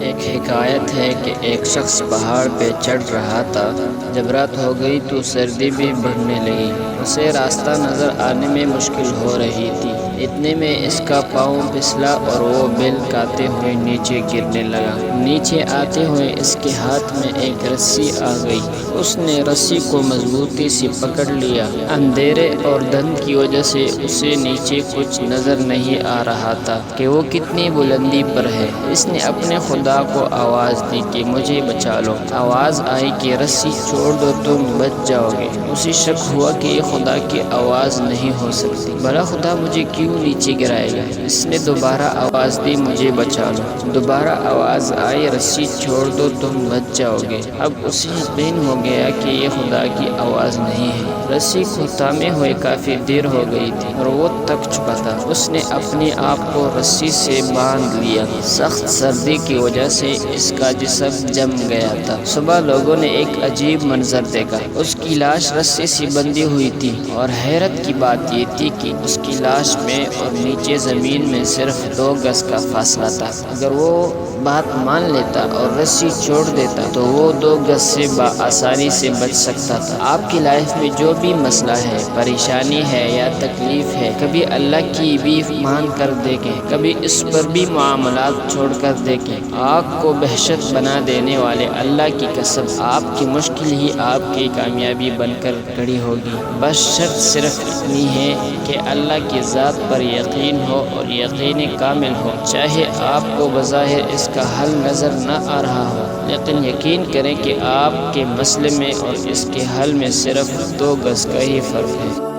ایک حکایت ہے کہ ایک شخص پہاڑ پہ چڑھ رہا تھا۔ جب رات ہو گئی تو سردی بھی بڑھنے لگی۔ اسے راستہ نظر آنے میں مشکل ہو رہی تھی۔ اتنے میں اس کا پاؤں پھسلا اور وہ بل کھاتے ہوئے نیچے گرنے لگا۔ نیچے آتے ہوئے اس کے ہاتھ میں ایک رسی آ گئی۔ اس نے رسی کو مضبوطی سے پکڑ لیا۔ اندھیرے اور دھند کی وجہ سے اسے نیچے کچھ نظر نہیں آ رہا تھا کہ وہ کتنی بلندی پر ہے۔ اس نے اپنے خدا کو آواز دی کہ مجھے بچا لو۔ آواز آئی کہ رسی چھوڑ دو تم بچ جاؤ گے۔ اسے شک ہوا کہ یہ خدا کی آواز نہیں ہو سکتی، بھلا خدا مجھے کیوں نیچے گرائے گا؟ اس نے دوبارہ آواز دی مجھے بچا لو۔ دوبارہ آواز آئی رسی چھوڑ دو تم بچ جاؤ گے۔ اب اسے یقین ہو گیا کہ یہ خدا کی آواز نہیں ہے۔ رسی کو تھامے ہوئے کافی دیر ہو گئی تھی اور وہ تھک چکا تھا۔ اس نے اپنے آپ کو رسی سے باندھ لیا۔ سخت سردی کی وجہ سے اس کا جسم جم گیا تھا۔ صبح لوگوں نے ایک عجیب منظر دیکھا۔ اس کی لاش رسی سے بندھی ہوئی تھی اور حیرت کی بات یہ تھی کہ اس کی لاش میں اور نیچے زمین میں صرف 2 گز کا فاصلہ تھا۔ اگر وہ بات مان لیتا اور رسی چھوڑ دیتا تو وہ 2 گز سے بآسانی سے بچ سکتا تھا۔ آپ کی لائف میں جو بھی مسئلہ ہے، پریشانی ہے یا تکلیف ہے، کبھی اللہ کی بھی مان کر دیکھیں، کبھی اس پر بھی معاملات چھوڑ کر دیکھیں۔ آگ کو بہشت بنا دینے والے اللہ کی قسم، آپ کی مشکل ہی آپ کی کامیابی بن کر کھڑی ہوگی۔ بس شرط صرف اتنی ہے کہ اللہ کی ذات پر یقین ہو اور یقین کامل ہو۔ چاہے آپ کو بظاہر اس کا حل نظر نہ آ رہا ہو، لیکن یقین کریں کہ آپ کے مسئلے میں اور اس کے حل میں صرف 2 گز کا ہی فرق ہے۔